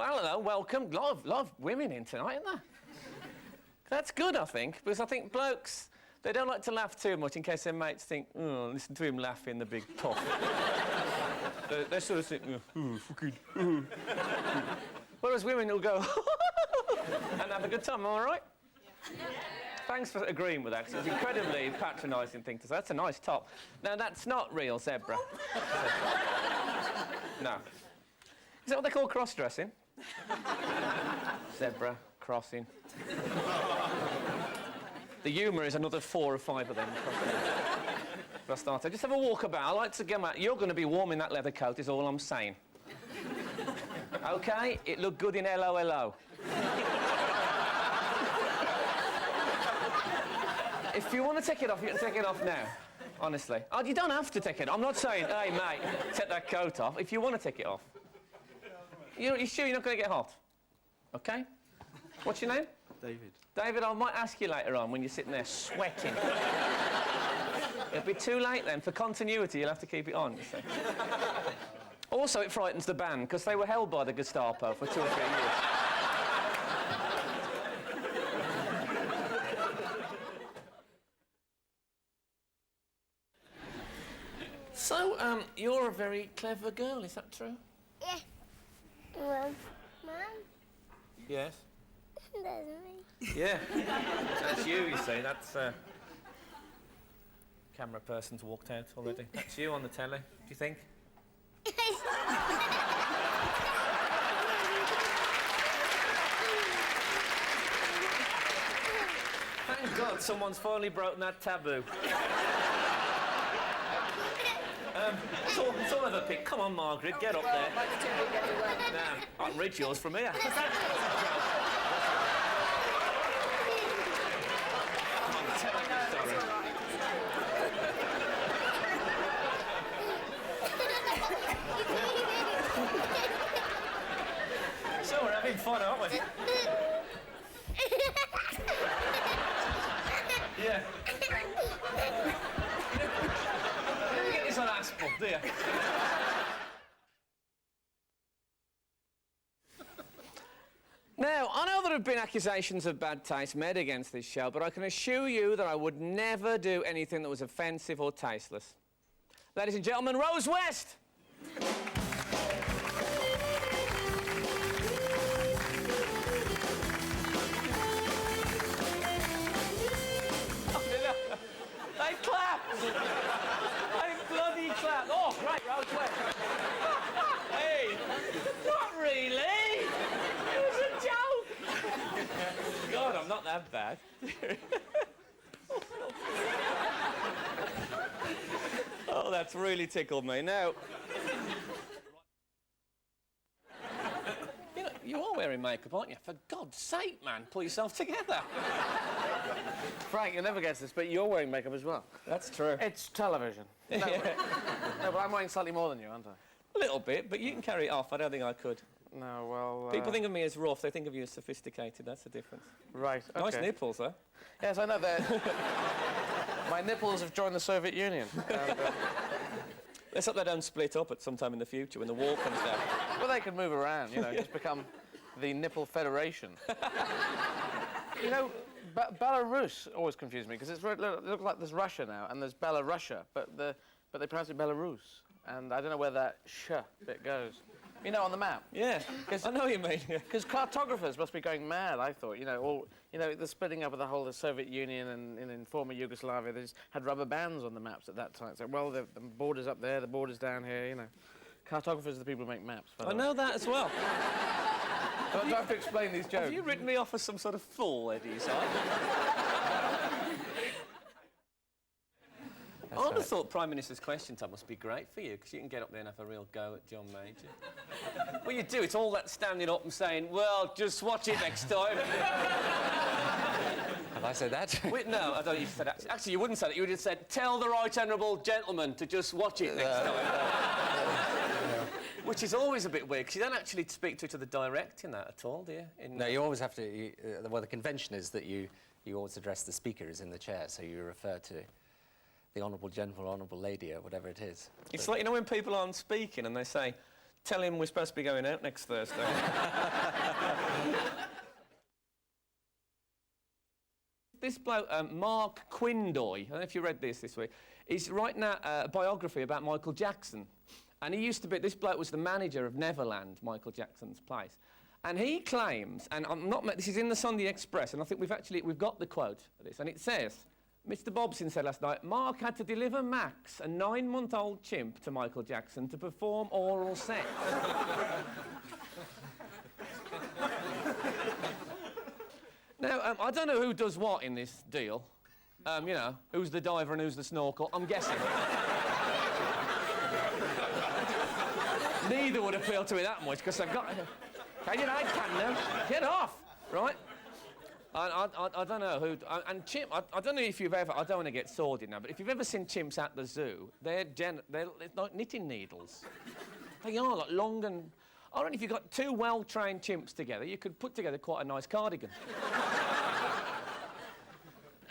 Well, hello, welcome. Lot of women in tonight, isn't there? That's good, I think, because I think blokes, they don't like to laugh too much in case their mates think, oh, listen to him laughing, the big toff. they sort of think, oh, fucking, Whereas women will go, and have a good time, am I all right? Yeah. Thanks for agreeing with that, 'cause it's an incredibly patronising thing to say. That's a nice top. Now, that's not real zebra. No. Is that what they call cross-dressing? Zebra, crossing. The humour is another 4 or 5 of them. For a starter. Just have a walk about. I like to get out. You're going to be warm in that leather coat, is all I'm saying. OK? It looked good in LOLO. If you want to take it off, you can take it off now. Honestly. Oh, you don't have to take it off. I'm not saying, hey, mate, take that coat off. If you want to take it off. You're sure you're not going to get hot? OK? What's your name? David. David, I might ask you later on when you're sitting there sweating. It'll be too late then. For continuity, you'll have to keep it on, you see. Also, it frightens the band, because they were held by the Gestapo for 2 or 3 years. So, you're a very clever girl, is that true? Yeah. Well, Mum? Yes. That's me. Yeah. That's you see. That's... Camera person's walked out already. That's you on the telly, do you think? Thank God someone's finally broken that taboo. It's all of a pick. Come on, Margaret, get up there. Nah, I can read yours from here. So we're having fun, aren't we? Yeah. You never get this on Aspel, do you? Now, I know there have been accusations of bad taste made against this show, but I can assure you that I would never do anything that was offensive or tasteless. Ladies and gentlemen, Rose West! They clapped! They bloody clapped! Oh, great, Rose West! Hey! Not really! It was a joke! God, I'm not that bad. Oh, that's really tickled me. Now... You know, you are wearing makeup, aren't you? For God's sake, man, pull yourself together. Frank, you never guess this, but you're wearing makeup as well. That's true. It's television. No, no, but I'm wearing slightly more than you, aren't I? A little bit, but you can carry it off. I don't think I could. No, well... People think of me as rough, they think of you as sophisticated. That's the difference. Right, okay. Nice nipples, though. Yes, I know that. My nipples have joined the Soviet Union. And, let's hope they don't split up at some time in the future when the wall comes down. well, they could move around, you know, just become the Nipple Federation. You know, Belarus always confused me, because it looks like there's Russia now, and there's Belarussia, but they pronounce it Belarus. And I don't know where that sh bit goes. You know, on the map. Yeah, I know what you mean. Because cartographers must be going mad, I thought. You know, all the splitting up of the whole of the Soviet Union and in former Yugoslavia, they just had rubber bands on the maps at that time. So, well, the border's up there, the border's down here, you know. Cartographers are the people who make maps. I know that as well. Do I have to explain these jokes? Have you written me off as some sort of fool, Eddie? I would have thought Prime Minister's Question Time must be great for you, because you can get up there and have a real go at John Major. Well, you do. It's all that standing up and saying, well, just watch it next time. Have I said that? Wait, no, I don't think you said that. Actually, you wouldn't say that. You would have said, tell the right honourable gentleman to just watch it next time. Which is always a bit weird, because you don't actually speak to each other direct in that at all, do you? No, you always have to... well, the convention is that you always address the speakers in the chair, so you refer to the Honourable Gentleman, Honourable Lady, or whatever it is. It's like, you know, when people aren't speaking and they say, tell him we're supposed to be going out next Thursday. This bloke, Mark Quindoy, I don't know if you read this week, he's writing a biography about Michael Jackson. And he used to be, this bloke was the manager of Neverland, Michael Jackson's place. And he claims, and this is in the Sunday Express, and I think we've got the quote of this, and it says, Mr. Bobson said last night, Mark had to deliver Max, a 9-month-old chimp, to Michael Jackson to perform oral sex. Now, I don't know who does what in this deal. You know, who's the diver and who's the snorkel. I'm guessing. Neither would appeal to me that much, because I've got... Can you I can now. Get off, right? I don't know who... And chimp... I don't know if you've ever... I don't want to get sordid now, but if you've ever seen chimps at the zoo, they're like knitting needles. They are, like, long and... I reckon if you've got two well-trained chimps together, you could put together quite a nice cardigan.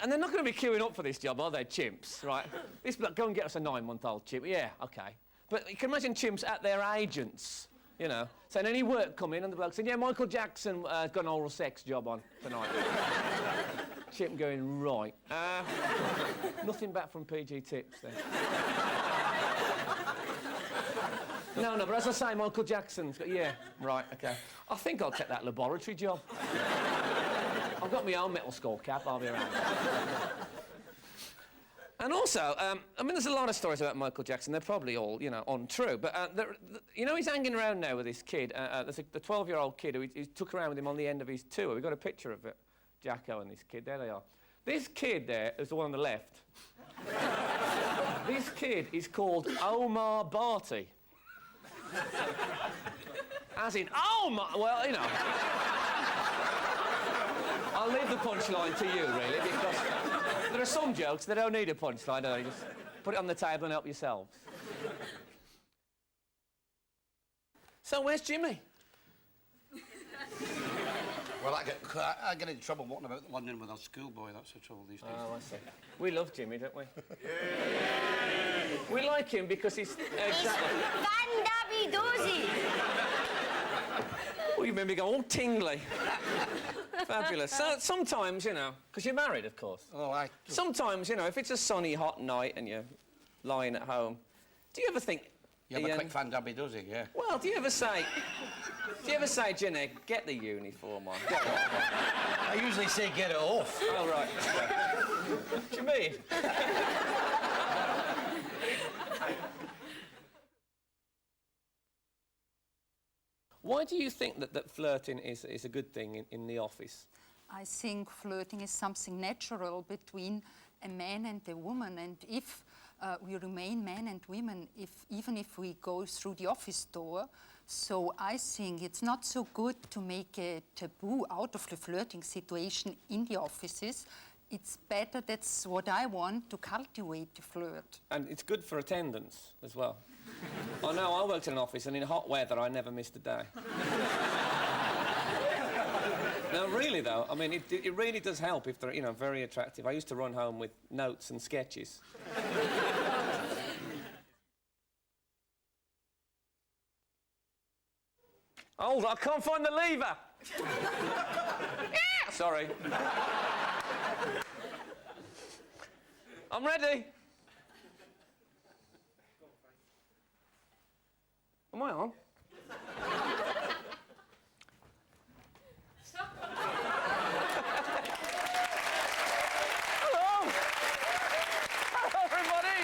And they're not going to be queuing up for this job, are they, chimps, right? This bloke, go and get us a 9-month-old chimp. Yeah, OK. But you can imagine chimps at their agents, you know, saying any work come in, and the bloke saying, yeah, Michael Jackson got an oral sex job on tonight. Chimp going, right. Nothing back from PG Tips, then. No, but as I say, Michael Jackson's got... Yeah, right, OK. I think I'll take that laboratory job. I've got my own metal skull cap, I'll be around. And also, I mean, there's a lot of stories about Michael Jackson. They're probably all, you know, untrue. But, you know, he's hanging around now with this kid. There's the 12-year-old kid who he took around with him on the end of his tour. We've got a picture of it. Jacko and this kid. There they are. This kid there is the one on the left. This kid is called Omar Barty. As in, well, you know. I'll leave the punchline to you, really, because there are some jokes that don't need a punchline, do they? Just put it on the table and help yourselves. So, where's Jimmy? Well, I get into trouble walking about London with a schoolboy. That's the trouble these days. Oh, I see. We love Jimmy, don't we? We like him because he's... Exactly. Van Dabby Dozy. Oh, you made me go all tingly. Fabulous. So, sometimes, you know, because you're married, of course. Oh, Sometimes, you know, if it's a sunny, hot night and you're lying at home, do you ever think... You have a quick Van Dabby, does he? Yeah. Well, do you ever say, Ginny, get the uniform on? Get it on. I usually say get it off. Oh, right. Okay. What do you mean? Why do you think that flirting is a good thing in the office? I think flirting is something natural between a man and a woman, and if we remain men and women, even if we go through the office door, so I think it's not so good to make a taboo out of the flirting situation in the offices. It's better, that's what I want, to cultivate the flirt. And it's good for attendance as well. I know, I worked in an office, and in hot weather, I never missed a day. No, really, though, I mean, it really does help if they're, you know, very attractive. I used to run home with notes and sketches. Hold on, I can't find the lever! Yeah! Sorry. I'm ready. Am I on? Hello! Hello, everybody!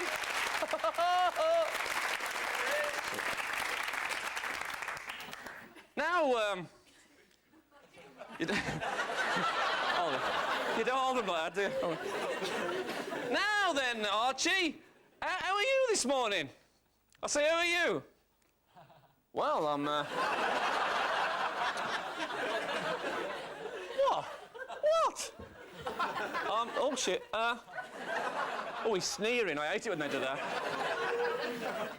Now, you don't... You don't hold them like that, do you? Oh. Now then, Archie, how are you this morning? I say, how are you? Well, I'm, What? What? Oh, shit, Oh, he's sneering. I hate it when they do that.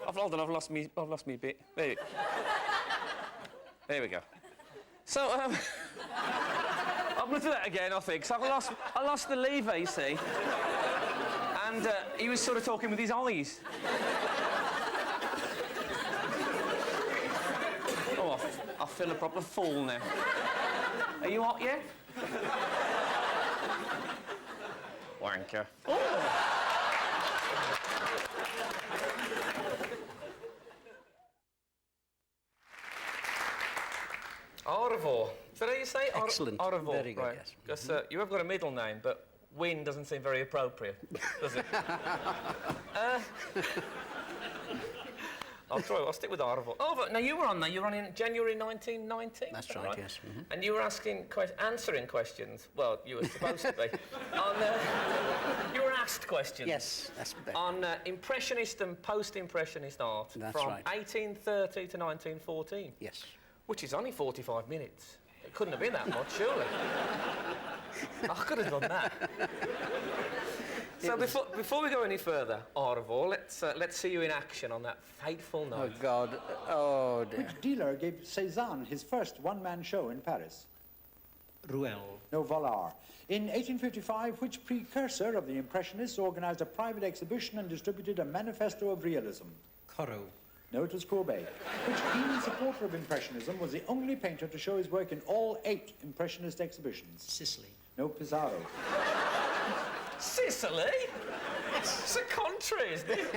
Hold on, I've lost me bit. There we go. So, I'm going to do that again, I think. So I lost the lever, you see. And he was sort of talking with his eyes. feel a proper fool now. Are you hot yet? Wanker. Au revoir. Is that how you say it? Excellent. Au revoir. Very good, right. yes. Because you have got a middle name, but Wynne doesn't seem very appropriate, does it? I'll stick with au revoir. Oh, but now you were on there. You were on in January 1919. That's is that right, yes. Mhm. And you were answering questions. Well, you were supposed to be. You were asked questions. Yes, that's better. On Impressionist and post-Impressionist art That's from right. 1830 to 1914. Yes. Which is only 45 minutes. It couldn't have been that much, surely. I could have done that. So before we go any further, au revoir, let's see you in action on that fateful Oh, night. God. Oh, dear. Which dealer gave Cézanne his first one-man show in Paris? Ruel. No, Vollard. In 1855, which precursor of the Impressionists organized a private exhibition and distributed a manifesto of realism? Corot. No, it was Courbet. Which keen supporter of Impressionism was the only painter to show his work in all 8 Impressionist exhibitions? Sicily. No, Pissarro. Sicily? It's a country, isn't it?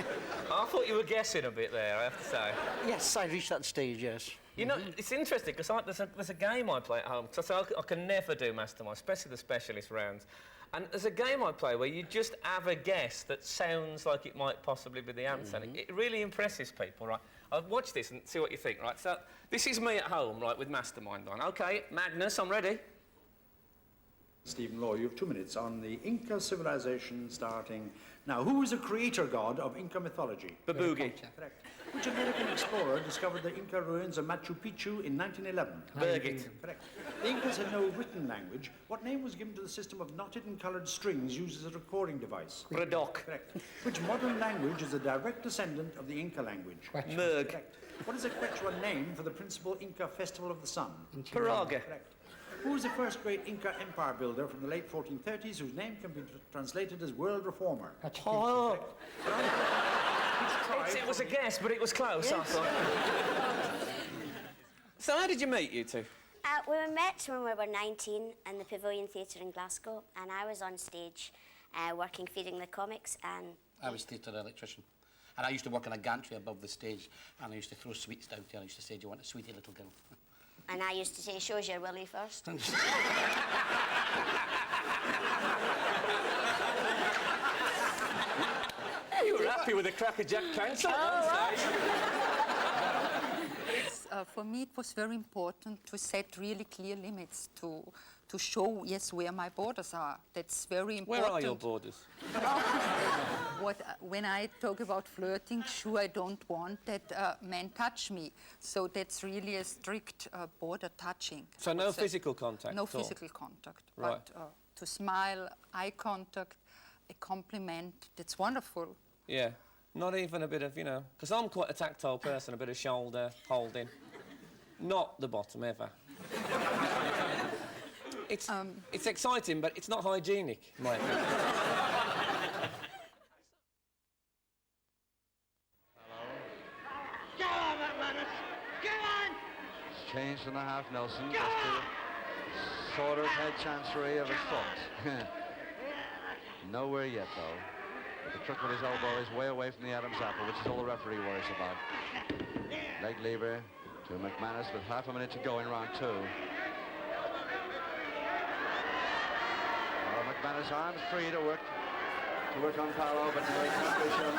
I thought you were guessing a bit there, I have to say. Yes, I reached that stage, yes. You know, it's interesting because there's a game I play at home. Because I can never do Mastermind, especially the specialist rounds. And there's a game I play where you just have a guess that sounds like it might possibly be the answer. And it really impresses people, right? I'll watch this and see what you think, right? So this is me at home, right, with Mastermind on. OK, Magnus, I'm ready. Stephen Law, you have 2 minutes on the Inca civilization starting now. Who is the creator god of Inca mythology? Babugi. Correct. Which American explorer discovered the Inca ruins of Machu Picchu in 1911? Birgit. Correct. The Incas had no written language. What name was given to the system of knotted and coloured strings used as a recording device? Braddock. Correct. Which modern language is a direct descendant of the Inca language? Merg. Correct. What is the Quechua name for the principal Inca festival of the sun? Paraga. Correct. Who was the first great Inca empire builder from the late 1430s whose name can be translated as world reformer? Oh, Which it was a guess, but it was close, I thought. So how did you meet, you two? We were met when we were 19 in the Pavilion Theatre in Glasgow, and I was on stage working Feeding the Comics, and I was theatre electrician. And I used to work in a gantry above the stage, and I used to throw sweets down there. I used to say, do you want a sweetie, little girl? I used to say, shows your willy first. You were happy with the Cracker Jack Council at one stage. For me, it was very important to set really clear limits to show, yes, where my borders are. That's very important. Where are your borders? When I talk about flirting, sure, I don't want that men touch me. So that's really a strict border touching. So no physical contact No at all? physical contact. Right. But to smile, eye contact, a compliment, that's wonderful. Yeah. Not even a bit of, you know... Because I'm quite a tactile person, a bit of shoulder holding. Not the bottom, ever. It's exciting, but it's not hygienic, in my opinion. Go on, McManus! Go on! It's changed in the half Nelson just to sort of head chancery of his foot. Nowhere yet, though. But the trick with his elbow is way away from the Adam's apple, which is all the referee worries about. Leg lever to McManus with half a minute to go in round 2. Well, McManus arms free to work on Paolo, but no, he can't push him.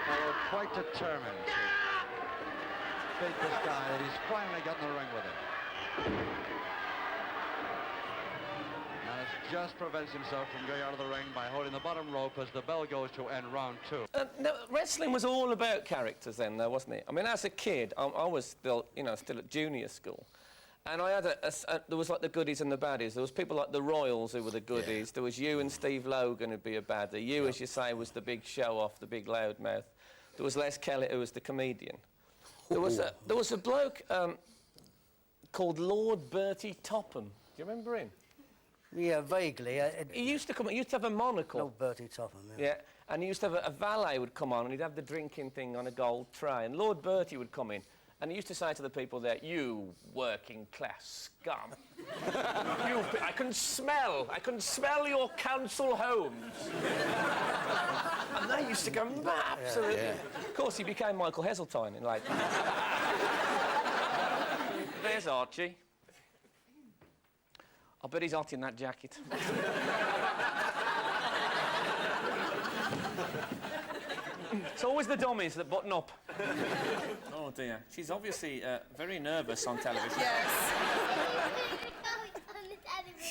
Paolo quite determined to beat this guy that he's finally got in the ring with him. Manus just prevents himself from going out of the ring by holding the bottom rope as the bell goes to end round 2. No, wrestling was all about characters then, though, wasn't it? I mean, as a kid, I was still, you know, still at junior school. And I had there was like the goodies and the baddies. There was people like the Royals who were the goodies. There was you and Steve Logan who'd be a baddie. You, as you say, was the big show-off, the big loudmouth. There was Les Kelly who was the comedian. There was a bloke called Lord Bertie Topham. Do you remember him? Yeah, vaguely. He used to come. He used to have a monocle. No, Bertie Topham. Yeah, And he used to have a valet would come on and he'd have the drinking thing on a gold tray. And Lord Bertie would come in and he used to say to the people there, "You working class scum. I can smell your council homes." And they used to go mad. Of course, he became Michael Heseltine in like... There's Archie. I bet he's hot in that jacket. It's always the dummies that button up. Oh dear. She's obviously very nervous on television. Yes.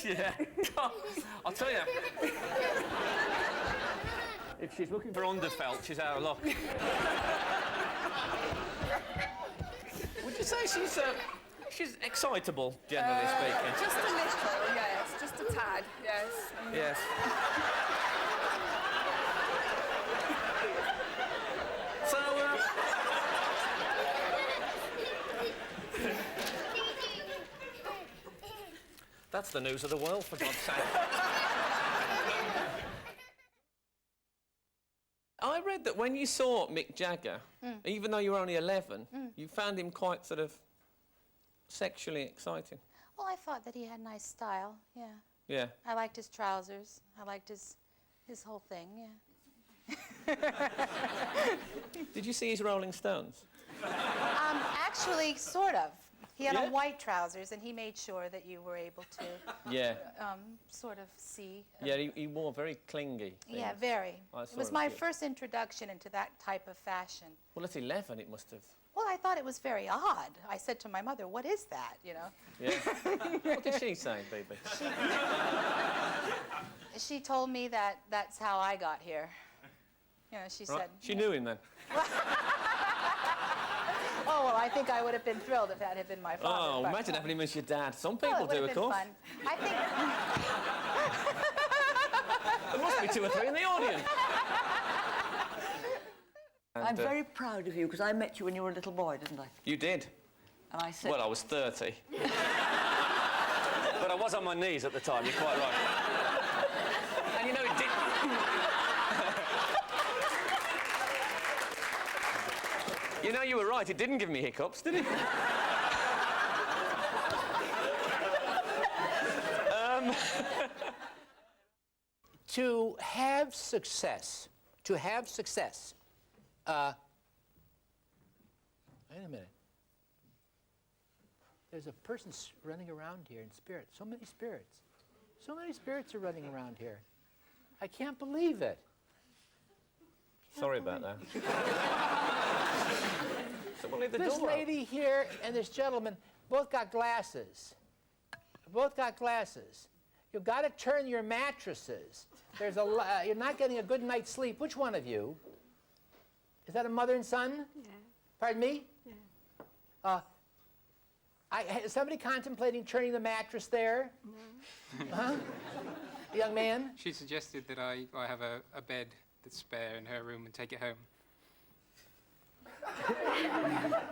Yeah. I'll tell you. If she's looking for underfelt, she's out of luck. Would you say she's excitable, generally speaking? Just a little, yes. Just a tad, yes. Yes. So, that's the news of the world, for God's sake. I read that when you saw Mick Jagger, even though you were only 11, you found him quite sort of sexually exciting. Well, I thought that he had nice style, yeah. Yeah. I liked his trousers. I liked his whole thing, yeah. Did you see his Rolling Stones? Actually, sort of. He had Yeah? on white trousers, and he made sure that you were able to Yeah. sort of see. Yeah, he wore very clingy things. Yeah, very. I It saw was it my cute. first introduction into that type of fashion. Well, at 11 it must have... Well, I thought it was very odd. I said to my mother, "What is that?" You know. Yeah. What did she say, baby? She told me that that's how I got here. You know, she Right. said. She knew him then? Oh, well, I think I would have been thrilled if that had been my father. Oh, but- imagine having him as your dad. Some Well, people it would do, have of been course. fun. I think. There must be 2 or 3 in the audience. I'm very proud of you because I met you when you were a little boy, didn't I? You did? And I said... Well, I was 30. But I was on my knees at the time, you're quite right. And you know, it did... You know, you were right, it didn't give me hiccups, did it? To have success, wait a minute. There's a person running around here in spirit. So many spirits. So many spirits are running around here. I can't believe it. Sorry about that. Someone leave the This door lady here and this gentleman both got glasses. You've got to turn your mattresses. There's you're not getting a good night's sleep. Which one of you? Is that a mother and son? Yeah. Pardon me? Yeah. Is somebody contemplating turning the mattress there? No. Huh? Young man? She suggested that I have a bed that's spare in her room and take it home.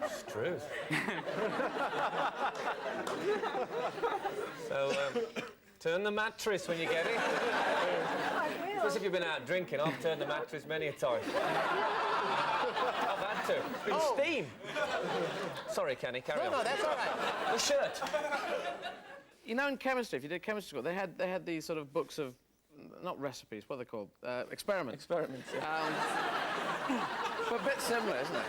It's true. So, turn the mattress when you get it. Because if you've been out drinking, I've turned the mattress many a time. I've had to. It's been steam. Sorry, Kenny, carry on. No, that's all right. The shirt. You know, in chemistry, if you did chemistry school, they had these sort of books of, not recipes, what are they called? Experiments. Experiments, yeah. But a bit similar, isn't it?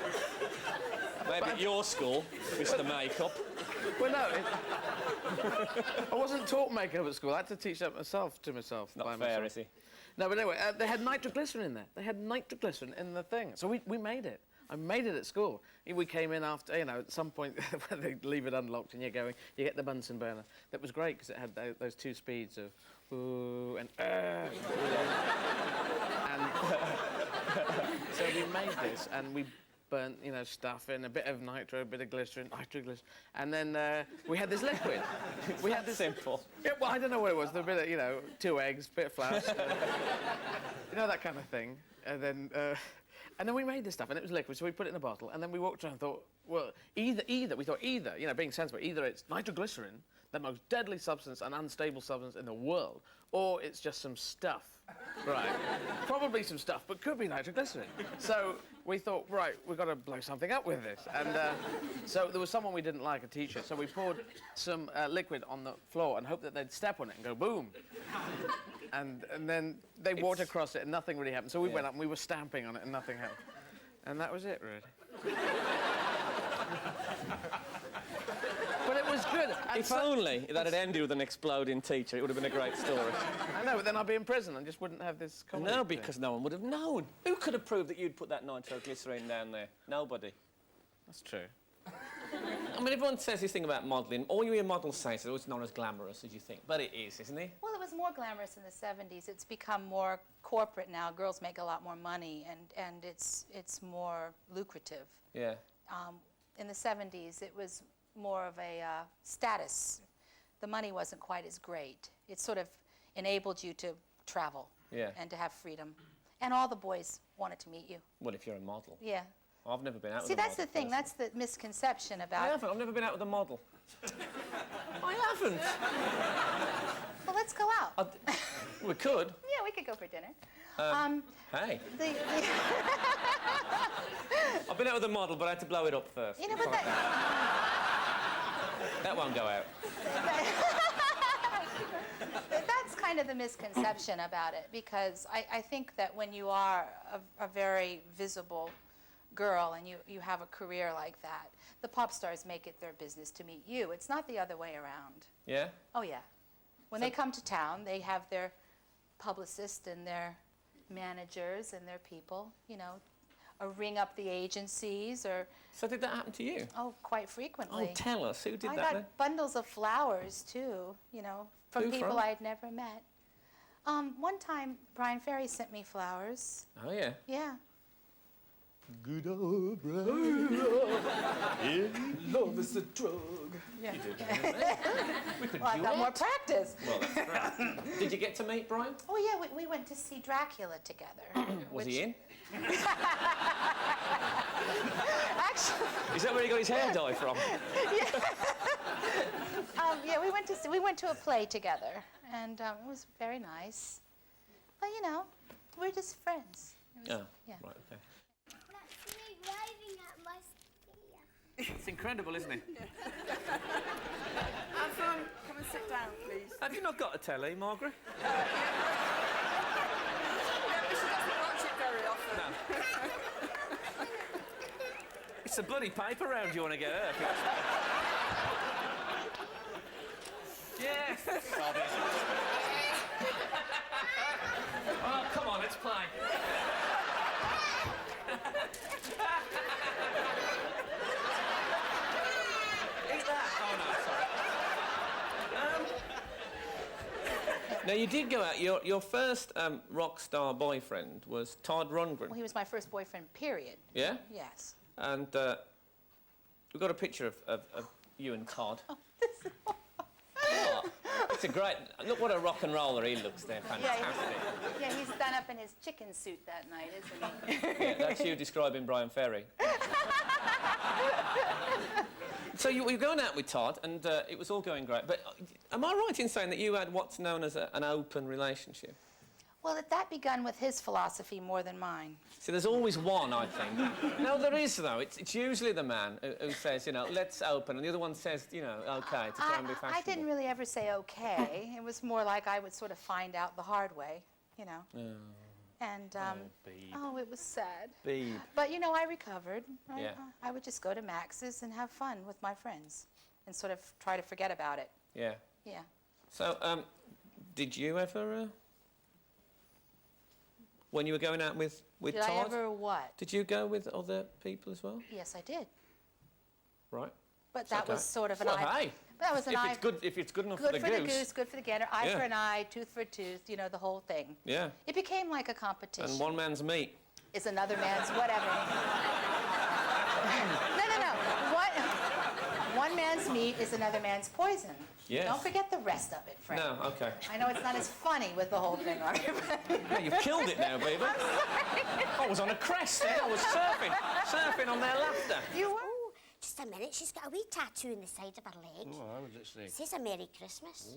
Maybe at your school, it's the makeup. Well, no, I wasn't taught makeup at school. I had to teach that myself, to myself. Not by fair, myself. is he? No, but anyway, they had nitroglycerin in there. They had nitroglycerin in the thing. So we made it. I made it at school. We came in after, you know, at some point when they leave it unlocked and you get the Bunsen burner. That was great because it had those 2 speeds of ooh and and so we made this and we burnt, you know, stuff in, a bit of nitro, a bit of glycerin, nitroglycerin, and then we had this liquid. We had this simple. Yeah, well, I don't know what it was. There was a bit of, you know, 2 eggs, bit of flour, you know, that kind of thing. And then And then we made this stuff, and it was liquid, so we put it in a bottle, and then we walked around and thought, well, either, you know, being sensible, either it's nitroglycerin, the most deadly substance and unstable substance in the world, or it's just some stuff, right? Probably some stuff, but could be nitroglycerin. So we thought, right, we've got to blow something up with this. And so there was someone we didn't like, a teacher, so we poured some liquid on the floor and hoped that they'd step on it and go boom. And then they walked across it and nothing really happened. So we went up and we were stamping on it and nothing happened. And that was it, really. But it was good. And If only that had ended with an exploding teacher, it would have been a great story. I know, but then I'd be in prison and just wouldn't have this comedy. No, because no one would have known. Who could have proved that you'd put that nitroglycerine down there? Nobody. That's true. I mean, everyone says this thing about modelling. All you hear models say is it's not as glamorous as you think. But it is, isn't it? Well, it was more glamorous in the 70s. It's become more corporate now. Girls make a lot more money, and it's more lucrative. Yeah. In the 70s, it was more of a status. The money wasn't quite as great. It sort of enabled you to travel and to have freedom. And all the boys wanted to meet you. Well, if you're a model. Yeah. I've never been out with See, a model. that's the thing. That's the misconception about... I haven't. I've never been out with a model. I haven't. Well, let's go out. We could. Yeah, we could go for dinner. Hey. I've been out with a model, but I had to blow it up first. You know, but that won't go out. That's kind of the misconception about it, because I think that when you are a very visible girl and you have a career like that, the pop stars make it their business to meet you. It's not the other way around. Yeah? Oh, yeah. When they come to town, they have their publicist and their managers and their people, you know, or ring up the agencies or... So did that happen to you? Oh, quite frequently. Oh, tell us. Who did I that then? got bundles of flowers, too, you know, from Who people from? I'd never met. One time, Brian Ferry sent me flowers. Oh, yeah? Yeah. Good old Brian. Love is a drug. Yeah. You did. We could Well, I've got duet. more practice. Well, that's right. Did you get to meet Brian? Oh, yeah, we went to see Dracula together. Was he in? Actually... Is that where he got his hair dye from? Yeah, we went to a play together, and it was very nice. But, you know, we're just friends. It was, yeah. Right, okay. That's me riding at my spear. It's incredible, isn't it? Come and sit down, please. Have you not got a telly, Margaret? Yeah, but she doesn't watch it very often. No. It's a bloody paper round you want to get her. Yes! Oh, come on, let's play. Eat that. Oh, no, sorry. Now, you did go out. Your first rock star boyfriend was Todd Rundgren. Well, he was my first boyfriend, period. Yeah? Yes. And we've got a picture of you and Todd. Oh, it's a great... Look what a rock and roller he looks there. Fantastic. Yeah, he's done up in his chicken suit that night, isn't he? Yeah, that's you describing Brian Ferry. So you were going out with Todd, and it was all going great. But am I right in saying that you had what's known as an open relationship? Well, that begun with his philosophy more than mine. See, there's always one, I think. No, there is, though. It's usually the man who says, you know, let's open, and the other one says, you know, OK, to try and be fashionable. I didn't really ever say OK. It was more like I would sort of find out the hard way, you know. Oh. And, Babe. oh, it was sad. Babe. But, you know, I recovered. Yeah. I would just go to Max's and have fun with my friends and sort of try to forget about it. Yeah. Yeah. So, did you ever... when you were going out with Did Todd? I ever what? Did you go with other people as well? Yes, I did. Right. But that was sort of an well, eye. hey. But that was an eye. If it's good enough Good for the goose. good for the gander, eye Yeah. for an eye, tooth for a tooth, you know, the whole thing. Yeah. It became like a competition. And one man's meat. Is another man's whatever. No. One man's meat is another man's poison. Yes. Don't forget the rest of it, Frank. No, okay. I know it's not as funny with the whole thing, are you? Yeah, you've killed it now, baby. I was on a crest there. I was surfing on their laughter. You were? Oh, just a minute. She's got a wee tattoo in the side of her leg. Oh, how does it say? It says a Merry Christmas.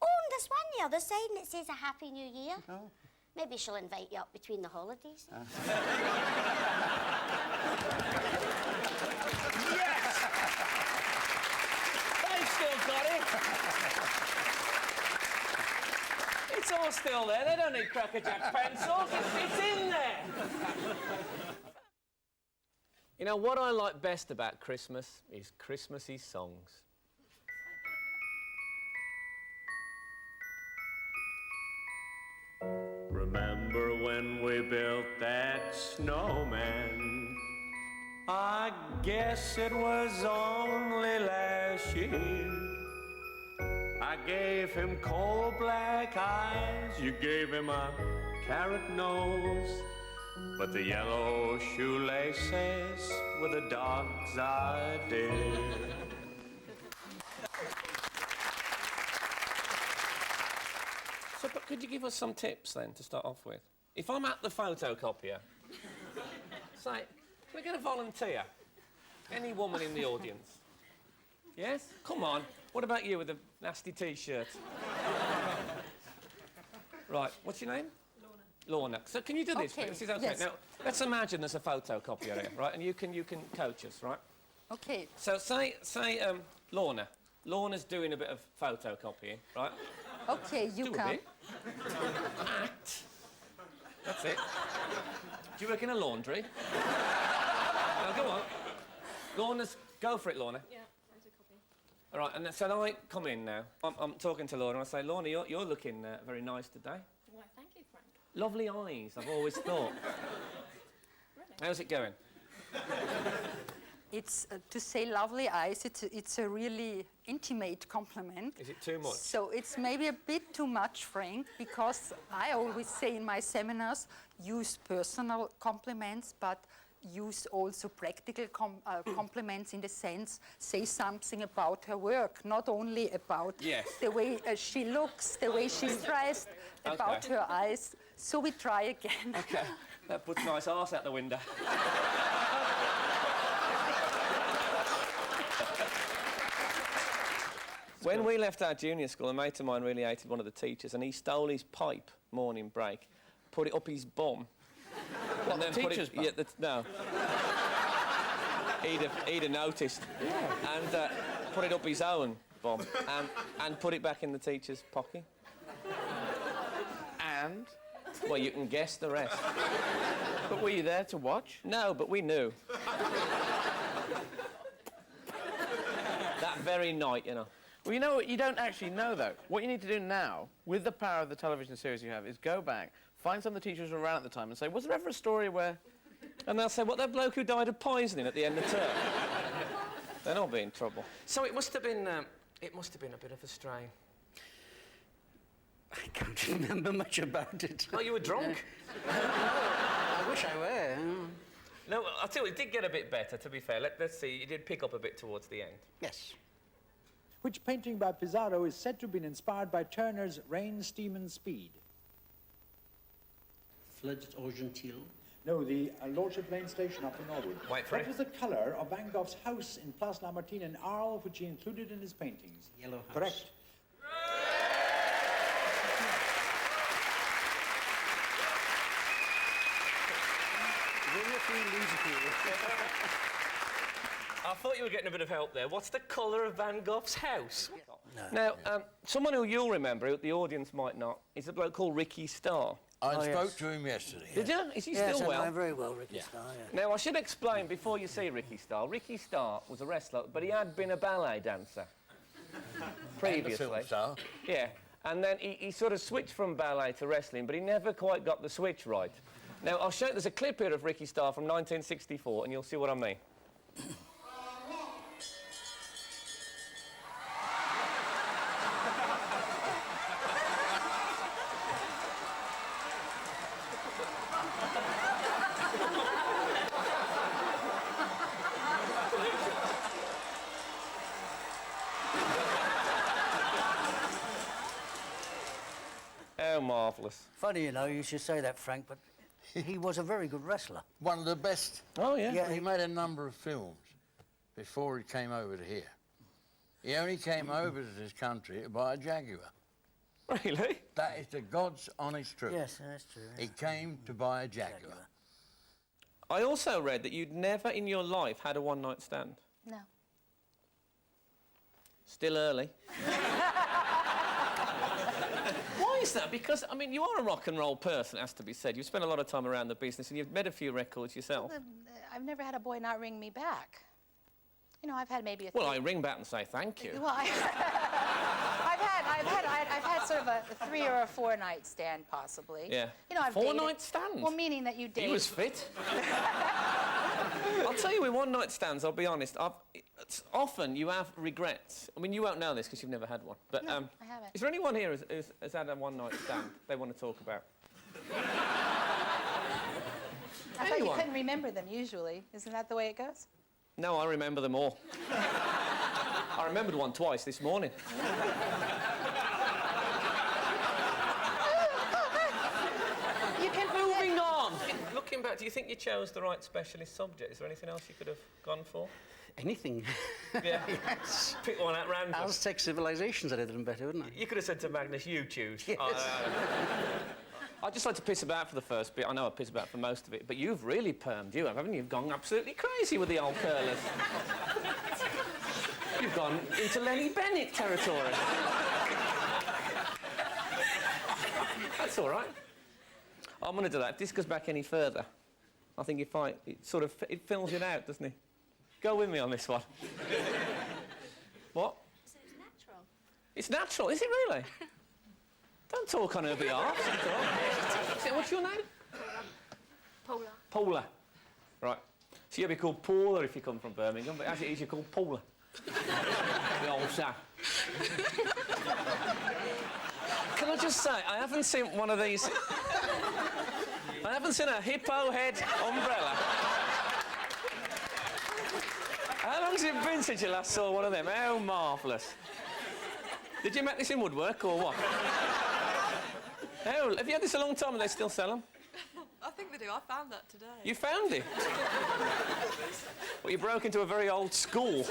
Oh, and there's one the other side, and it says a Happy New Year. Oh. Maybe she'll invite you up between the holidays. Yes! They've still got it. It's all still there. They don't need Cracker Jack pencils. It's in there. You know, what I like best about Christmas is Christmassy songs. Remember when we built that snowman? I guess it was only last year. I gave him coal black eyes, you gave him a carrot nose, but the yellow shoelaces were the dog's idea. So, but could you give us some tips then to start off with? If I'm at the photocopier, say, we're going to volunteer. Any woman in the audience? Yes? Come on. What about you with the nasty T-shirt? Right. What's your name? Lorna. So can you do this? Okay, This is okay. yes. Now, let's imagine there's a photocopier here, right? And you can coach us, right? Okay. So say Lorna. Lorna's doing a bit of photocopying, right? Okay, you Do a come. bit. Act. That's it. Do you work in a laundry? Now, go on. Lorna's... Go for it, Lorna. Yeah, photocopy. All right, and then, so I come in now. I'm talking to Lorna, and I say, Lorna, you're looking very nice today. Why, thank you, Frank. Lovely eyes, I've always thought. Really? How's it going? It's to say lovely eyes. It's a really intimate compliment. Is it too much? So it's maybe a bit too much, Frank, because I always say in my seminars, use personal compliments, but use also practical compliments in the sense, say something about her work, not only about the way she looks, the way she's dressed, about her eyes. So we try again. Okay, that puts nice arse out the window. When we left our junior school, a mate of mine really hated one of the teachers, and he stole his pipe, morning break, put it up his bum. What, the teacher's bum? Yeah, no. He'd have noticed. Yeah. And put it up his own bum, and put it back in the teacher's pocket. And? Well, you can guess the rest. But were you there to watch? No, but we knew. That very night, you know. Well, you know what? You don't actually know, though. What you need to do now, with the power of the television series you have, is go back, find some of the teachers who were around at the time and say, was there ever a story where... And they'll say, what, that bloke who died of poisoning at the end of term? Then I'll be in trouble. So it must have been a bit of a strain. I can't remember much about it. Oh, you were drunk? I wish I were. No, I'll tell you, it did get a bit better, to be fair. Let's see, it did pick up a bit towards the end. Yes. Which painting by Pizarro is said to have been inspired by Turner's Rain, Steam and Speed? Floods Argentine. No, the Lordship Lane station up in Norwood. Wait for What it. was the colour of Van Gogh's house in Place Lamartine in Arles, which he included in his paintings? Yellow house. Correct. I thought you were getting a bit of help there. What's the colour of Van Gogh's house? No. Now, someone who you'll remember, who the audience might not, is a bloke called Ricky Starr. I spoke to him yesterday. Did you? Is he still well? I know very well, Ricky Starr, yeah. Now, I should explain before you see Ricky Starr. Ricky Starr was a wrestler, but he had been a ballet dancer previously. And a film star. Yeah, and then he sort of switched from ballet to wrestling, but he never quite got the switch right. Now, I'll show you, there's a clip here of Ricky Starr from 1964, and you'll see what I mean. marvellous. Funny, you know, you should say that, Frank, but he was a very good wrestler. One of the best. Oh, yeah. Yeah, He made a number of films before he came over to here. He only came over to this country to buy a Jaguar. Really? That is the God's honest truth. Yes, that's true. He came to buy a Jaguar. I also read that you'd never in your life had a one-night stand. No. Still early. Why is that? Because, I mean, you are a rock and roll person, it has to be said. You've spent a lot of time around the business and you've made a few records yourself. I've never had a boy not ring me back. You know, I've had maybe a... Well, I ring back and say thank you. Well, I've had sort of a 3 or a 4 night stand, possibly. Yeah. You know, I've 4 dated- night stand? Well, meaning that you date. He was fit. I'll tell you, with one-night stands, I'll be honest, it's often you have regrets. I mean, you won't know this because you've never had one. But No, I haven't. is there anyone here who's had a one-night stand they want to talk about? I thought you couldn't remember them usually. Isn't that the way it goes? No, I remember them all. I remembered one twice this morning. You can Moving on. Looking back, do you think you chose the right specialist subject? Is there anything else you could have gone for? Anything. Yeah. Yes. Pick one at random. Aztec civilizations, I'd have done better, wouldn't I? You could have said to Magnus, you choose. Yes. I just like to piss about for the first bit. I know I piss about for most of it, but you've really permed, you have, haven't you? You've gone absolutely crazy with the old curlers. You've gone into Lenny Bennett territory. That's all right. I'm going to do that. If this goes back any further, I think it fills it out, doesn't it? Go with me on this one. What? So it's natural. It's natural, is it really? Don't talk on her behalf. What's your name? Paula. Paula. Right. So you'll be called Paula if you come from Birmingham, but as it is, you're called Paula. The old chap. Can I just say, I haven't seen one of these... I haven't seen a hippo head umbrella. How long's it been since you last saw one of them? How marvellous. Did you make this in woodwork or what? How, have you had this a long time and they still sell them? I think they do. I found that today. You found it? Well, you broke into a very old school.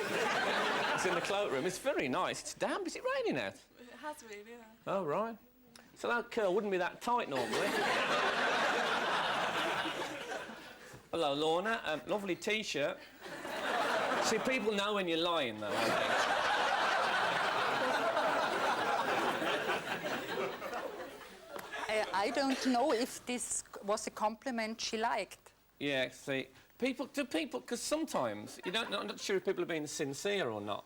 It's in the cloakroom. It's very nice. It's damp. Is it raining out? It has been, yeah. Oh, right. So that curl wouldn't be that tight normally. Hello, Lorna. Lovely T-shirt. See, people know when you're lying, though, I think. I don't know if this was a compliment she liked. Yeah, see, because sometimes I'm not sure if people are being sincere or not.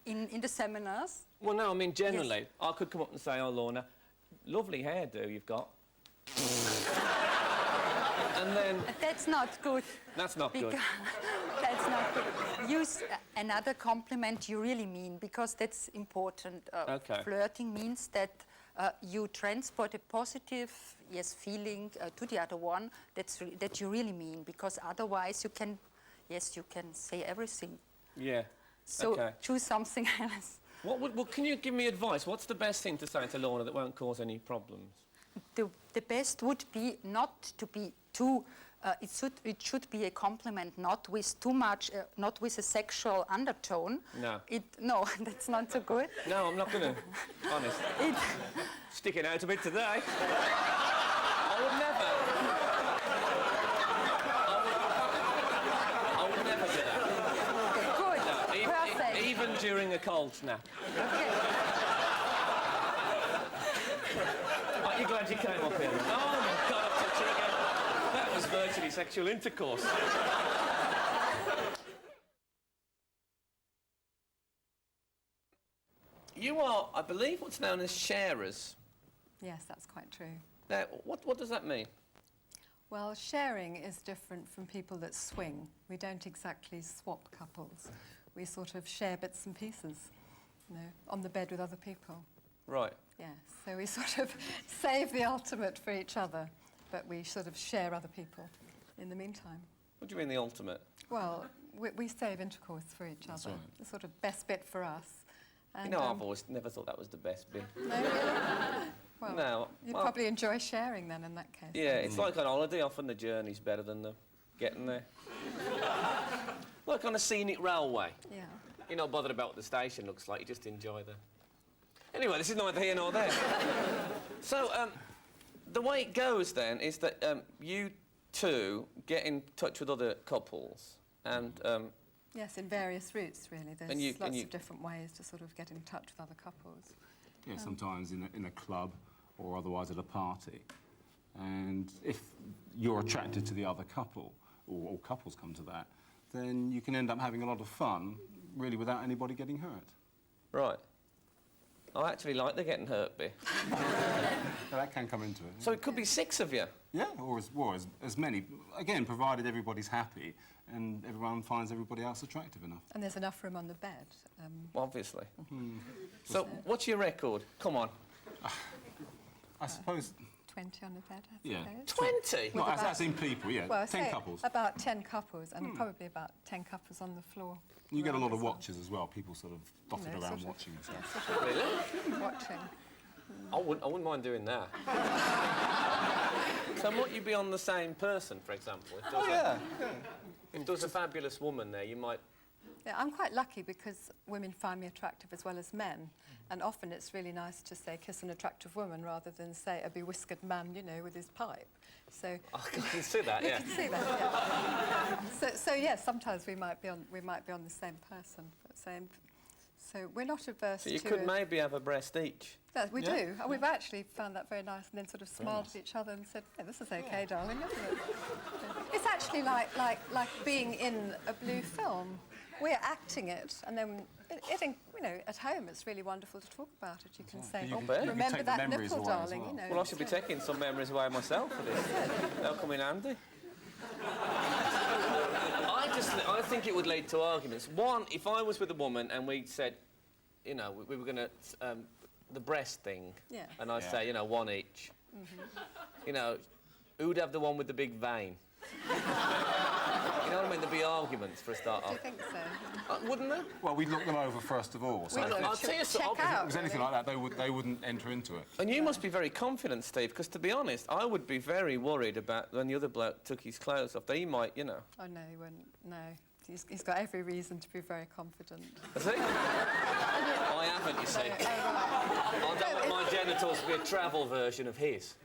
In the seminars? Well, no, I mean, generally, yes. I could come up and say, oh, Lorna, lovely hairdo you've got. And then... That's not good. That's not good. That's not good. Use another compliment you really mean, because that's important. Okay. Flirting means that you transport a positive, feeling to the other one that you really mean, because otherwise you can say everything. Yeah. So okay. Choose something else. Well, can you give me advice? What's the best thing to say to Lorna that won't cause any problems? The best would be not to be too... it should be a compliment, not with too much, not with a sexual undertone. No. No, that's not so good. No, I'm not going to. Honest. Sticking out a bit today. I would never. I would never do that. Good. No, Perfect. Even during a cold snap. Okay. Aren't you glad you came up here? Oh my God, I've touched her again. That was virtually sexual intercourse. You are, I believe, what's known as sharers. Yes, that's quite true. Now, what does that mean? Well, sharing is different from people that swing. We don't exactly swap couples. We sort of share bits and pieces, on the bed with other people. Right. Yes, so we sort of save the ultimate for each other, but we sort of share other people in the meantime. What do you mean the ultimate? Well, we save intercourse for each other. right. The sort of best bit for us. And, I've always never thought that was the best bit. No, really? Well, No, you'd well- probably enjoy sharing then in that case. Yeah, it's like on holiday. Often the journey's better than the getting there. Like on a scenic railway. Yeah. You're not bothered about what the station looks like. You just enjoy the... Anyway, this is neither here nor there. So, the way it goes then is that you two get in touch with other couples and... Yes, in various routes, really. There's And you- lots and you- of different ways to sort of get in touch with other couples. Yeah, sometimes in a club or otherwise at a party. And if you're attracted to the other couple, or couples come to that, then you can end up having a lot of fun, really without anybody getting hurt. Right. I actually like the getting hurt bit. So that can come into it. So it could be 6 of you? Yeah, or as many. Again, provided everybody's happy and everyone finds everybody else attractive enough. And there's enough room on the bed. Obviously. So what's your record? Come on. I suppose... 20 on the bed, I Yeah. suppose. 20? No, as in people, yeah. Well, 10 say couples. about 10 couples, and probably about 10 couples on the floor. You get a around lot of as well. watches as well. People sort of dotted You know, around sort of- watching and stuff. Yeah, sort of Really? watching. I wouldn't mind doing that. So might you be on the same person, for example? If if there's a fabulous woman there, you might... Yeah, I'm quite lucky because women find me attractive as well as men. And often it's really nice to say kiss an attractive woman rather than say a bewhiskered man, you know, with his pipe. So I can see that, you yeah. can see that, yeah. So yes, sometimes we might be on the same person. But so we're not averse So to... you could maybe have a breast each. Yes, we Yeah. do. And we've actually found that very nice and then sort of smiled at each other and said, yeah, this is okay, darling, isn't it? It's actually like being in a blue film. We're acting it, and then you know, at home it's really wonderful to talk about it. You can say, You oh, can remember take the that memories nipple, away as darling, well. you know. Well, I should be taking some memories away myself for this. That'll come in handy. I think it would lead to arguments. One, if I was with a woman and we said, you know, we were going to... the breast thing. Yeah. And I say, you know, 1 each. You know, who'd have the one with the big vein? You know what I mean? There'd be arguments for a start off. Do you think so? Wouldn't there? Well, we'd look them over first of all. So We'd if I'll tell you if something. it was anything like that, they wouldn't enter into it. And you must be very confident, Steve, because to be honest, I would be very worried about when the other bloke took his clothes off. That he might, you know. Oh, no, he wouldn't. No. He's got every reason to be very confident. Has he? I haven't, you see. I don't want my genitals to be a travel version of his.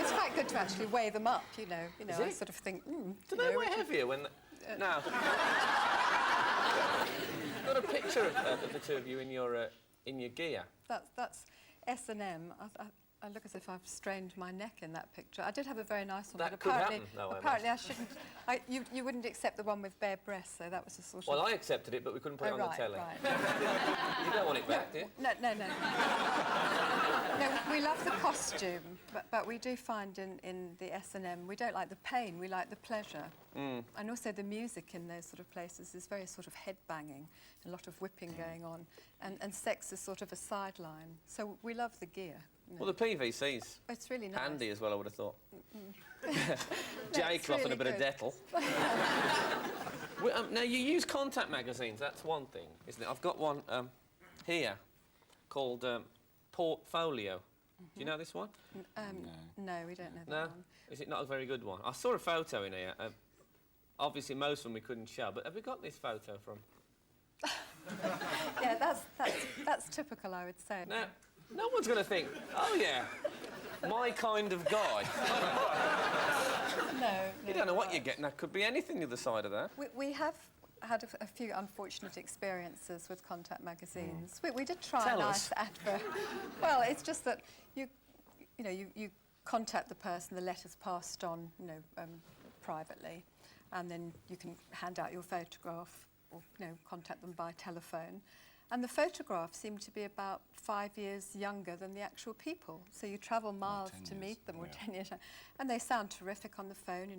It's quite good to actually weigh them up, you know. Is I it? sort of think, Do they weigh heavier when... No. Got a picture of the two of you in your gear. That's S&M. I look as if I've strained my neck in that picture. I did have a very nice one, That but could apparently, happen, though, I apparently I shouldn't. You wouldn't accept the one with bare breasts, so that was a sort of. Well, I accepted it, but we couldn't put it on the telly. Right. You don't want it back, do you? No. No, we love the costume, but we do find in the S&M we don't like the pain, we like the pleasure. And also the music in those sort of places is very sort of head-banging, a lot of whipping going on, and sex is sort of a sideline. So we love the gear. You know. Well, the PVC's It's really nice. handy as well, I would have thought. No, J-cloth and a bit of good. Dettol. Now, you use contact magazines, that's one thing, isn't it? I've got one here called Portfolio. Do you know this one? No, we don't know that No? one. Is it not a very good one? I saw a photo in here. Obviously, most of them we couldn't show, but have we got this photo from? Yeah, that's typical, I would say. Now, no one's going to think, oh, yeah, my kind of guy. No. You don't know what you're getting. That could be anything the other side of that. We have had a few unfortunate experiences with contact magazines. We did try Tell a nice us. advert. Well, it's just that you contact the person, the letter's passed on, privately, and then you can hand out your photograph or contact them by telephone. And the photographs seem to be about 5 years younger than the actual people. So you travel miles to meet them, or 10 years, and they sound terrific on the phone.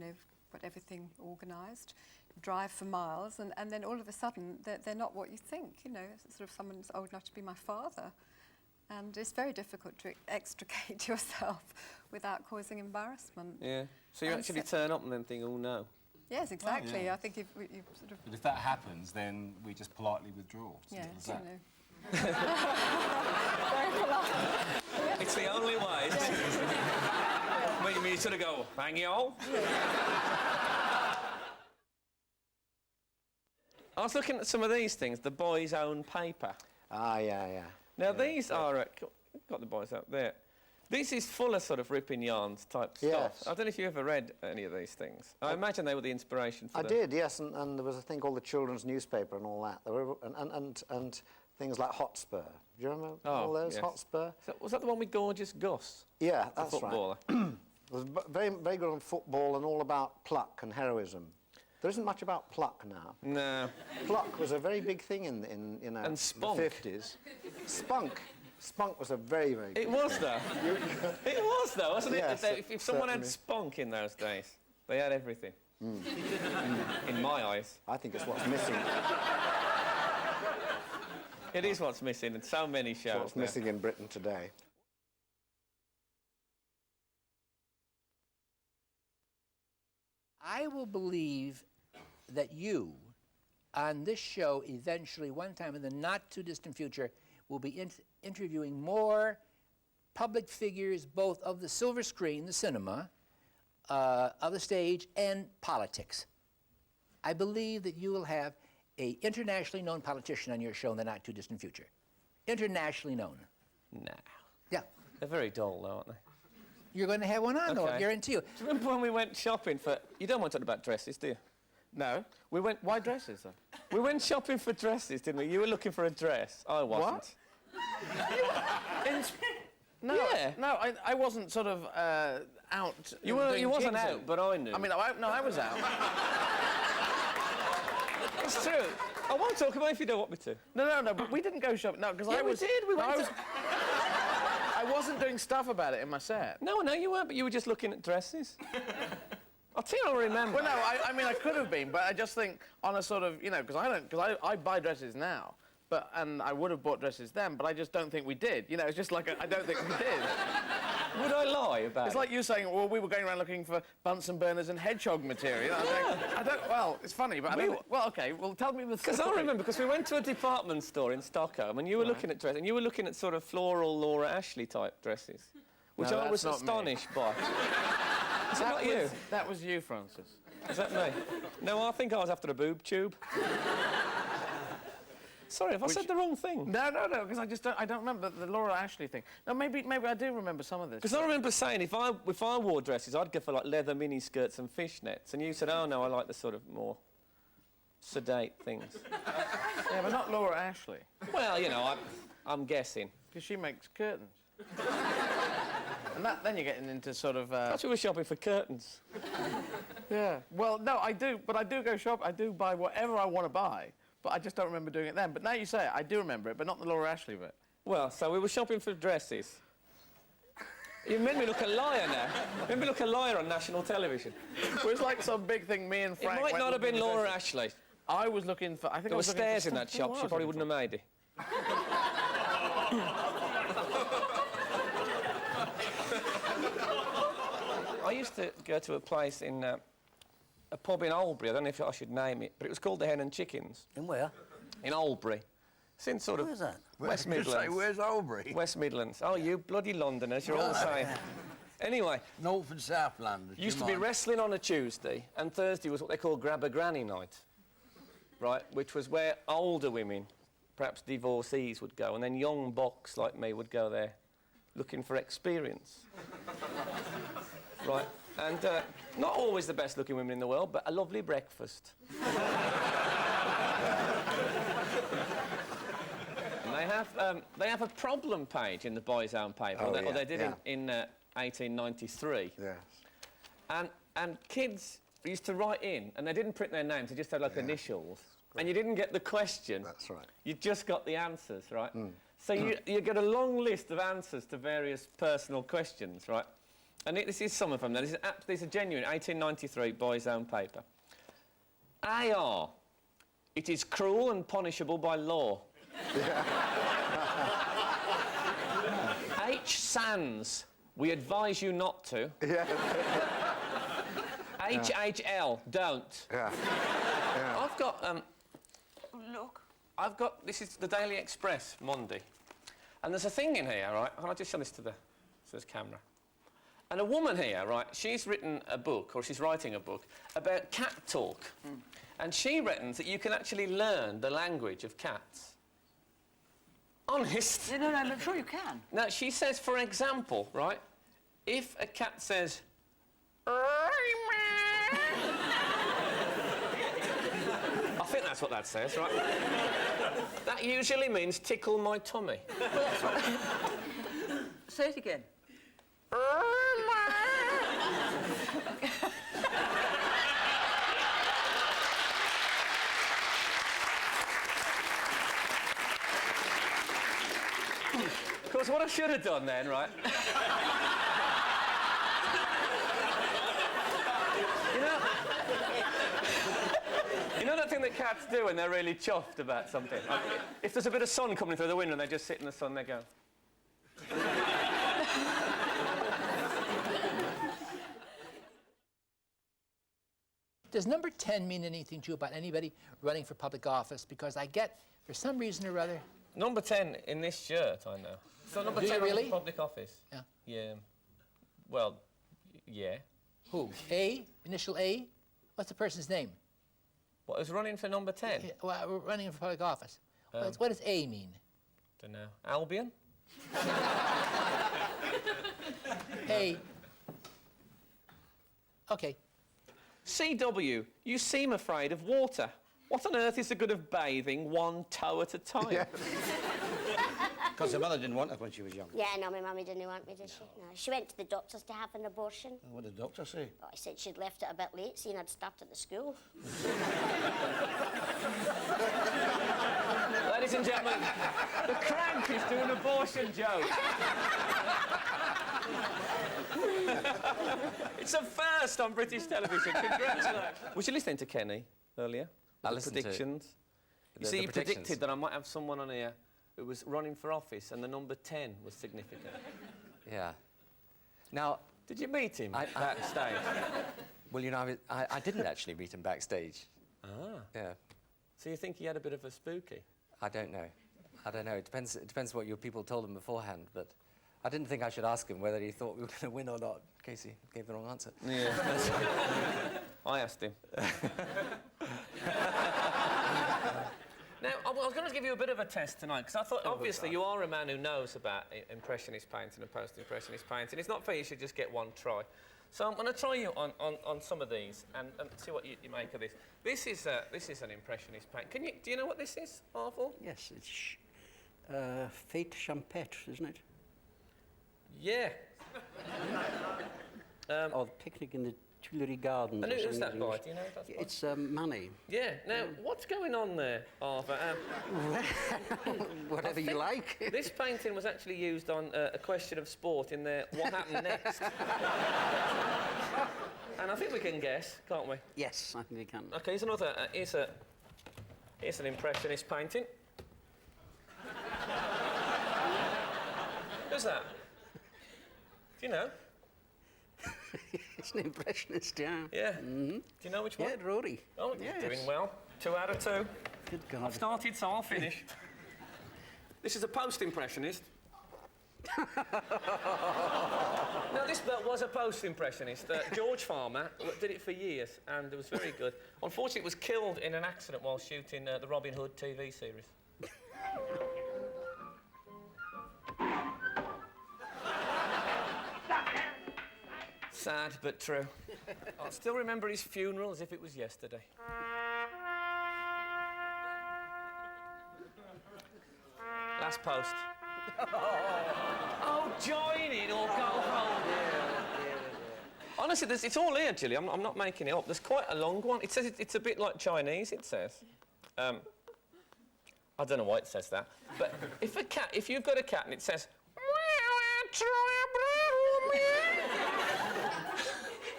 Got everything organised. Drive for miles, and then all of a sudden they're not what you think. It's sort of someone's old enough to be my father, and it's very difficult to extricate yourself without causing embarrassment. Yeah. So you And actually turn up and then think, oh no. Yes, exactly. yeah. I think you sort of. But if that happens, then we just politely withdraw. Yeah, Simple as that. It's the only way. When you sort of go, hang y'all. I was looking at some of these things, the Boys' Own Paper. Ah, yeah. Now, these are... got the boys up there. This is full of sort of ripping yarns type stuff. Yes. I don't know if you ever read any of these things. I imagine they were the inspiration for I did, yes, and there was a thing called the Children's Newspaper and all that. There were, and things like Hotspur. Do you remember all those, yes. Hotspur? Was that the one with Gorgeous Gus? Yeah, the that's footballer. right. It was very, very good on football and all about pluck and heroism. There isn't much about pluck now. No. Pluck was a very big thing in you know, and spunk. the 50s. Spunk was a very, very good It was, though. It was, though, wasn't it? Yes, If someone had certainly. spunk in those days, they had everything. In my eyes. I think it's what's missing. It is what's missing in so many shows. What's now. missing in Britain today. I will believe that you, on this show, eventually, one time in the not-too-distant future, will be interviewing more public figures, both of the silver screen, the cinema, of the stage, and politics. I believe that you will have an internationally known politician on your show in the not-too-distant future. Internationally known. Nah. Yeah. They're very dull, though, aren't they? You're going to have one on, though, I guarantee you. Do you remember when we went shopping for... You don't want to talk about dresses, do you? No. We went... Why dresses, though? We went shopping for dresses, didn't we? You were looking for a dress. I wasn't. No, Yeah. no, I wasn't sort of out. You doing wasn't gigs out, but I knew. I mean, I was out. It's true. I won't talk about it if you don't want me to. No, but we didn't go shopping. No, because Yeah, I was. we did. We went to... I wasn't doing stuff about it in my set. No, you weren't, but you were just looking at dresses. I'll tell you, I remember. Well, no, I mean, I could have been, but I just think on a sort of, you know, because I buy dresses now, and I would have bought dresses then, but I just don't think we did. You know, it's just like, I don't think we did. Would I lie about It's it? like you saying, well, we were going around looking for Bunsen burners and hedgehog material. You know, I don't, well, it's funny, but I don't, well, OK, well, tell me the story. Because I remember, because we went to a department store in Stockholm, and you were looking at dresses, and you were looking at sort of floral Laura Ashley type dresses, which No, I was that's not me. astonished by. Is that not you? That was you, Francis. Is that me? No, I think I was after a boob tube. Sorry, have I said the wrong thing? No, because I don't remember the Laura Ashley thing. No, maybe I do remember some of this. Because I remember saying if I wore dresses, I'd go for like leather mini skirts and fishnets, and you said, oh no, I like the sort of more sedate things. Yeah, but not Laura Ashley. Well, you know, I'm guessing. Because she makes curtains. And then you're getting into sort of... I thought you were shopping for curtains. Yeah. Well, no, I do, but I do go shop. I do buy whatever I want to buy, but I just don't remember doing it then. But now you say it, I do remember it, but not the Laura Ashley bit. Well, so we were shopping for dresses. You made me look a liar now. You made me look a liar on national television. Well, it's like some big thing me and Frank... It might went not have looking been for Laura dresses. Ashley. I was looking for... I think There I were was looking stairs for in that stuff. shop. What She was probably I wouldn't have made it. I used to go to a place in a pub in Albury. I don't know if I should name it, but it was called the Hen and Chickens. In where? In Albury. It's in sort of Where's that? West Just Midlands. say, where's Albury? West Midlands. Oh, you bloody Londoners, you're all the same. Anyway, North and South London. used to be wrestling on a Tuesday, and Thursday was what they call Grab a Granny night, right? Which was where older women, perhaps divorcees, would go, and then young bucks like me would go there looking for experience. Right? And not always the best-looking women in the world, but a lovely breakfast. And they have a problem page in the Boys' Own Paper, Oh, or they yeah, did yeah. in 1893. Yes. And kids used to write in, and they didn't print their names, they just had like initials. And you didn't get the question. That's right. You just got the answers, right? So you get a long list of answers to various personal questions, right? And this is some of them. Now, these are genuine 1893 Boys' Own Paper. AR. It is cruel and punishable by law. H. Sands. We advise you not to. HHL. Don't. Yeah. I've got Look. this is the Daily Express, Monday. And there's a thing in here, right? Can I just show this to this camera? And a woman here, right, she's written a book, or she's writing a book, about cat talk. And she reckons that you can actually learn the language of cats. Honest. Yeah, no, I'm sure you can. Now, she says, for example, right, if a cat says, I think that's what that says, right? That usually means tickle my tummy. Say it again. Of course, what I should have done then, right? You know that thing that cats do when they're really chuffed about something? Like, if there's a bit of sun coming through the window and they just sit in the sun, they go... Does number 10 mean anything to you about anybody running for public office? Because I get, for some reason or other... Number 10 in this shirt, I know. So number Do 10 you really? in public office? Yeah. Yeah. Well, yeah. Who? A? Initial A? What's the person's name? What, who's running for number 10? Yeah, well, we're running for public office. What does A mean? Don't know. Albion? A. Okay. CW, you seem afraid of water. What on earth is the good of bathing one toe at a time? Because the mother didn't want her when she was young. Yeah, no, my mummy didn't want me, did she? No. She went to the doctors to have an abortion. What did the doctor say? Oh, he said she'd left it a bit late, seeing I'd started the school. Ladies and gentlemen, the crank is doing abortion joke. It's a first on British television. Congratulations. Was you listening to Kenny earlier? I The listened to predictions. the You see, he predictions. predicted that I might have someone on here who was running for office, and the number 10 was significant. Yeah. Now, did you meet him backstage? Well, you know, I didn't actually meet him backstage. Ah. Yeah. So you think he had a bit of a spooky? I don't know. I don't know. It depends what your people told him beforehand, but I didn't think I should ask him whether he thought we were going to win or not, in case he gave the wrong answer. Yeah. I asked him. Now, I was going to give you a bit of a test tonight, because I thought, obviously, you are a man who knows about Impressionist painting and post-Impressionist painting. It's not fair you should just get one try. So I'm going to try you on some of these and see what you make of this. This is an Impressionist painting. Do you know what this is, Arthur? Yes, it's Fête Champêtre, isn't it? Yeah. Or the picnic in the Tuileries Gardens. And who's that by? Do you know who that's by? It's Manet. Yeah. Now, what's going on there, Arthur? Whatever you like. This painting was actually used on A Question of Sport in their What Happened Next. And I think we can guess, can't we? Yes, I think we can. OK, here's another. Here's an Impressionist painting. Who's that? Do you know? It's an Impressionist, yeah. Yeah. Mm-hmm. Do you know which one? Yeah, Rory. Oh, yes. You're doing well. 2 out of 2. Good God. I've started, so I'll finish. This is a post-impressionist. No, this was a post-impressionist. George Farmer did it for years, and it was very good. Unfortunately, it was killed in an accident while shooting the Robin Hood TV series. Sad, but true. I still remember his funeral as if it was yesterday. Last post. Oh, join in or go home. Honestly, it's all here, Gilly. I'm not making it up. There's quite a long one. It says it's a bit like Chinese, it says. I don't know why it says that. But if you've got a cat and it says...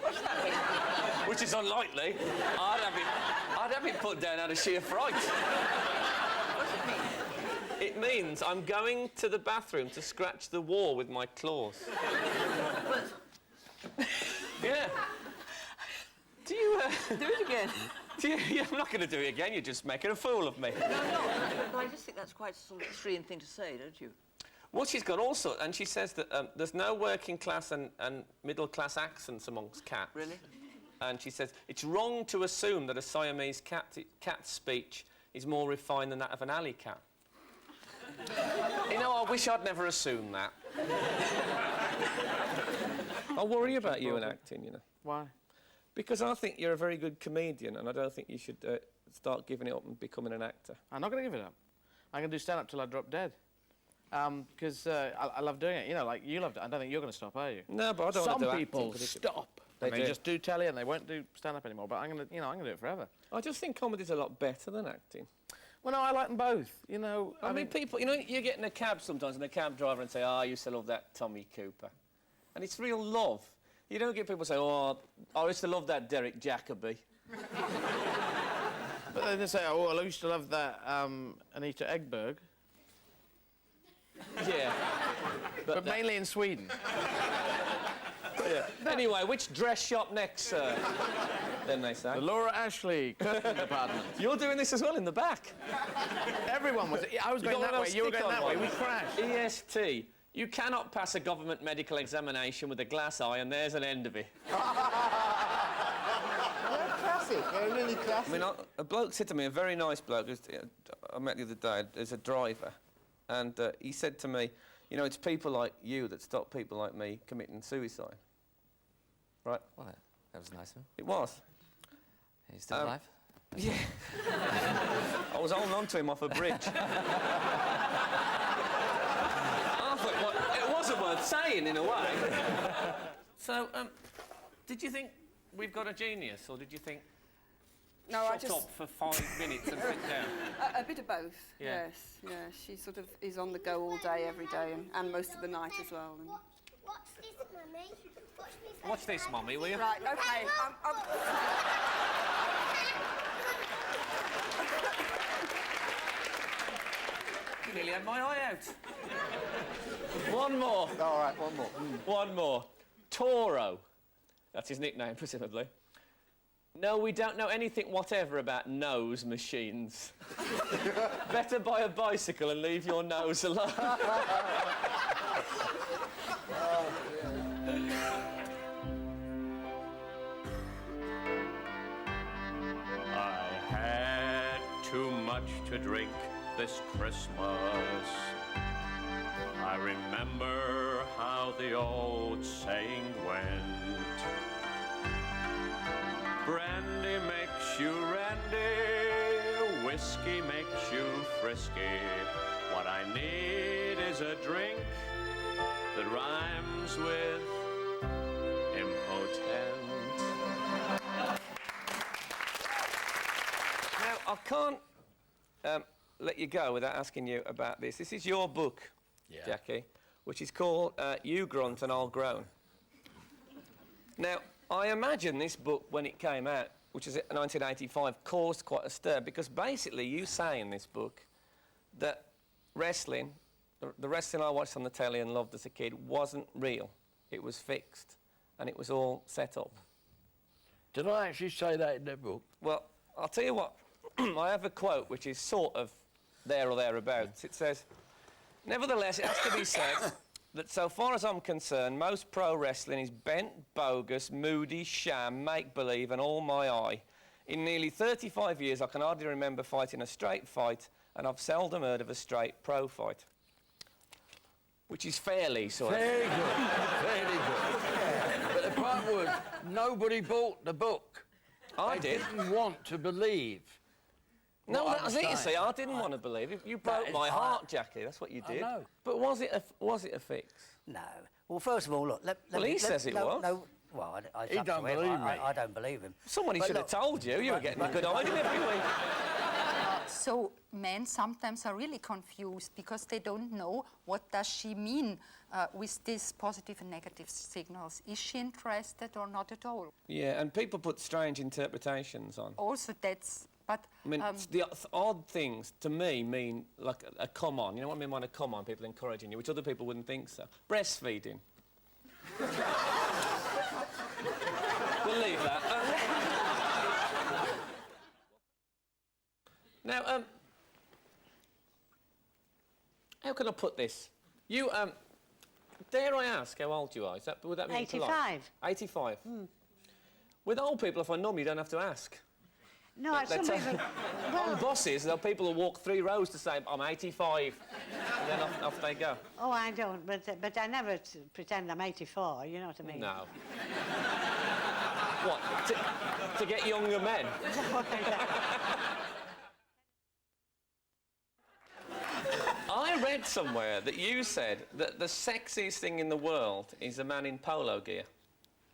What's that mean? Which is unlikely. I'd have it put down out of sheer fright. What's it mean? It means I'm going to the bathroom to scratch the wall with my claws. Yeah. Do you... Do it again. Yeah, I'm not going to do it again. You're just making a fool of me. No, I'm not. But I just think that's quite a sort of extreme thing to say, don't you? Well, she's got all sorts, and she says that there's no working class and middle-class accents amongst cats. Really? And she says it's wrong to assume that a Siamese cat's speech is more refined than that of an alley cat. You know, I wish I'd never assumed that. I worry about you in acting, you know. Why? Because I think you're a very good comedian, and I don't think you should start giving it up and becoming an actor. I'm not going to give it up. I'm going to do stand-up till I drop dead. Because I love doing it. You know, like you loved it. I don't think you're going to stop, are you? No, but I don't want to do acting. Some people stop. They do. just do telly and they won't do stand-up anymore. But I'm going to, you know, I'm going to do it forever. I just think comedy's a lot better than acting. Well, no, I like them both. You know, I mean, people, you know, you get in a cab sometimes and the cab driver and say, "Oh, I used to love that Tommy Cooper," and it's real love. You don't get people say, "Oh, I used to love that Derek Jacobi." But they just say, "Oh, I used to love that Anita Ekberg." Yeah. But mainly in Sweden. Yeah. Anyway, which dress shop next, sir? Then they say. The Laura Ashley curtain department. You're doing this as well in the back. Everyone was. I was going that way. You were going that way. We crashed. EST. You cannot pass a government medical examination with a glass eye, and there's an end of it. They're classic. They're really classic. I mean, a bloke said to me, a very nice bloke, I met the other day, as a driver, and he said to me, you know, it's people like you that stop people like me committing suicide. Right? Well, that was nice of him. It was. He's still alive? Yeah. I was holding on to him off a bridge. I thought, well, it wasn't worth saying in a way. So, did you think we've got a genius, or did you think No, I shut just... up for 5 minutes and sit down? A bit of both, Yeah. yes. Yeah, she sort of is on the go all day, every day, and most of the night as well. And... What's this, Mummy? Watch this, Mummy, will you? Right, OK. You nearly had my eye out. One more. All right, one more. One more. Toro. That's his nickname, presumably. No, we don't know anything whatever about nose machines. Better buy a bicycle and leave your nose alone. I had too much to drink this Christmas. I remember how the old saying went. Brandy makes you randy, whiskey makes you frisky. What I need is a drink that rhymes with impotent. Now, I can't let you go without asking you about this. This is your book, Jackie, which is called You Grunt and I'll Groan. Now, I imagine this book, when it came out, which is in 1985, caused quite a stir, because basically you say in this book that wrestling, the wrestling I watched on the telly and loved as a kid, wasn't real. It was fixed, and it was all set up. Did I actually say that in that book? Well, I'll tell you what, I have a quote which is sort of there or thereabouts. It says, nevertheless, it has to be said that so far as I'm concerned, most pro wrestling is bent, bogus, moody, sham, make-believe and all my eye. In nearly 35 years, I can hardly remember fighting a straight fight, and I've seldom heard of a straight pro fight. Which is fairly sort of... Very good, very good. But the point was, nobody bought the book. I did. They didn't want to believe. No, what that I was was it, you saying. see. I didn't want to believe it. You broke my heart, Jackie. That's what you did. know. But was it a fix? No. Well, first of all, look. Well, he says it was. No, well, it's He up to don't him. believe me. I don't believe him. Somebody But should have look, told you. You were getting a good hiding every week. So men sometimes are really confused because they don't know what does she mean with these positive and negative signals. Is she interested or not at all? Yeah, and people put strange interpretations on. Also, that's... But, I mean, the odd things, to me, mean like a come on. You know what I mean by a come on? People encouraging you, which other people wouldn't think so. Breastfeeding. We'll leave that. Now, how can I put this? You, dare I ask how old you are? Would that be 85. 85? With old people, if I normally don't have to ask. No, some people... On buses, there are people who walk 3 rows to say, I'm 85, and then off they go. Oh, I don't, but I never pretend I'm 84, you know what I mean? No. What, to get younger men? I read somewhere that you said that the sexiest thing in the world is a man in polo gear.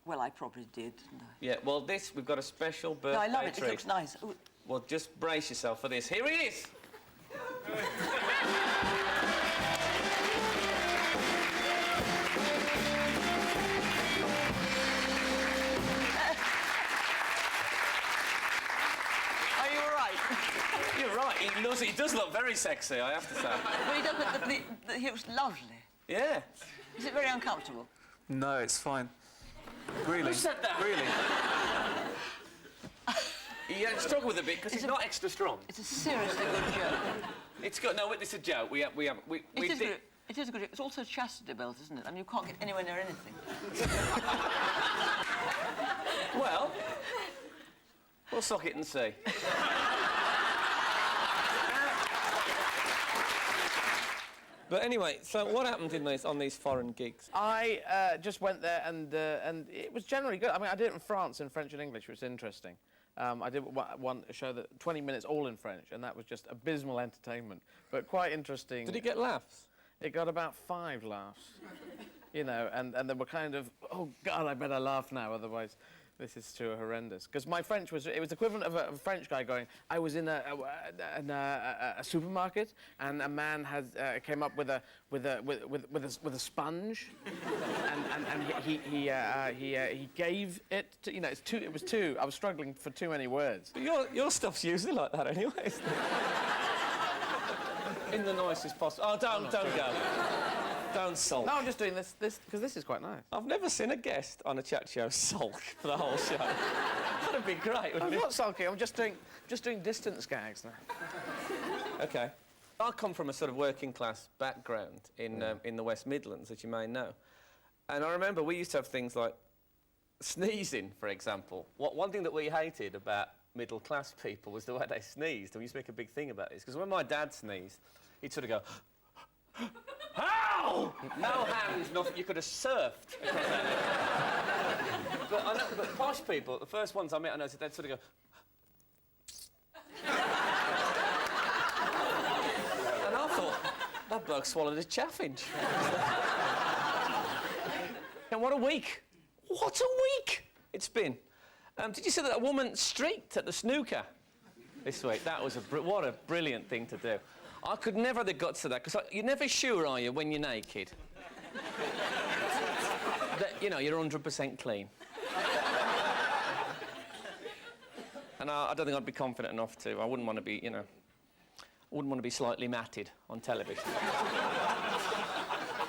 Well, I probably did, didn't I? Yeah, well, we've got a special birthday No, I love it. treat. It looks nice. Ooh. Well, just brace yourself for this. Here he is! Are you all right? You're right. He does look very sexy, I have to say. Well, he does, but he looks lovely. Yeah. Is it very uncomfortable? No, it's fine. Really? Who said that? Really? He struggled with a bit because he's not extra strong. It's a seriously good joke. It's good. No, it's a joke. We It is good. It is a good joke. It's also a chastity belt, isn't it? I mean, you can't get anywhere near anything. Well, we'll sock it and see. But anyway, so what happened on these foreign gigs? I just went there and it was generally good. I mean, I did it in France in French and English, which was interesting. I did one show that 20 minutes all in French, and that was just abysmal entertainment, but quite interesting. Did it get laughs? It got about 5 laughs, you know, and they were kind of, oh God, I better laugh now, otherwise this is too horrendous. Because my French was equivalent of a French guy going, I was in a supermarket, and a man came up with a sponge, and he gave it to, you know, it was 2. I was struggling for too many words. Your stuff's usually like that anyway, isn't it? In the nicest possible. Oh, don't go. Don't sulk. No, I'm just doing this because this is quite nice. I've never seen a guest on a chat show sulk for the whole show. That'd be great, wouldn't I'm it? not sulking. I'm just doing distance gags now. Okay. I come from a sort of working class background in the West Midlands, as you may know. And I remember we used to have things like sneezing, for example. One thing that we hated about middle class people was the way they sneezed. And we used to make a big thing about this. Because when my dad sneezed, he'd sort of go, ow! No hands, nothing. You could have surfed across that. But posh people, the first ones I met, I noticed they'd sort of go. And I thought, that bloke swallowed a chaffinch. And what a week! What a week it's been. Did you see that a woman streaked at the snooker this week? That was what a brilliant thing to do. I could never have the guts of that, because you're never sure, are you, when you're naked? That, you know, you're 100% clean. And I don't think I'd be confident enough to. I wouldn't want to be, you know, I wouldn't want to be slightly matted on television.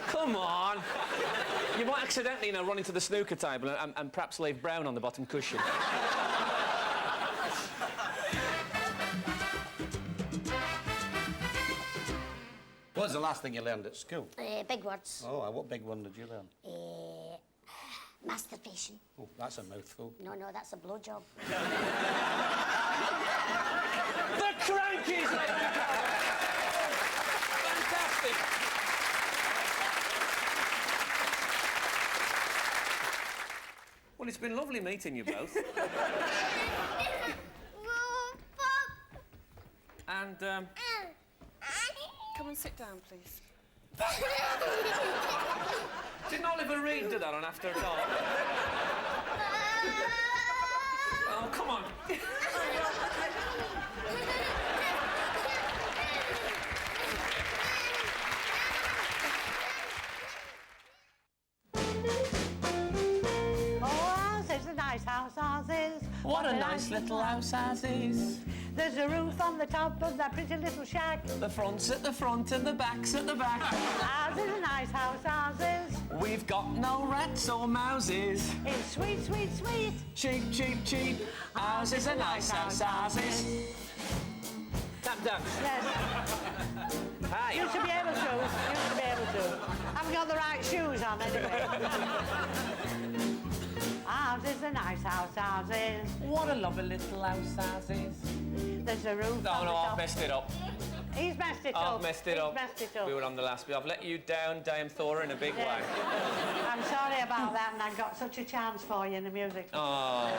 Come on! You might accidentally, you know, run into the snooker table and perhaps leave brown on the bottom cushion. What was the last thing you learned at school? Big words. Oh, what big one did you learn? Masturbation. Oh, that's a mouthful. No, that's a blowjob. The Crankies! Fantastic! Well, it's been lovely meeting you both. And, Come and sit down, please. didn't Oliver Reed do that on After Dark? Oh, come on. Ours is. What a nice little house ours is. There's a roof on the top of that pretty little shack. The front's at the front and the back's at the back. Ours is a nice house, ours is. We've got no rats or mouses. It's sweet, sweet, sweet. Cheap, cheap, cheap. Ours is a nice house, ours is. Tap, dance. Yes. Hey. You should be able to. You should be able to. I've got the right shoes on anyway. Houses are nice houses. What a lovely little house ours is. There's a roof No, on no, the I've top. messed it up. He's messed it up. I've messed it He's up. messed it up. We were on the last bit. I've let you down, Dame Thora, in a big Yeah. way. I'm sorry about that, and I got such a chance for you in the music. Oh.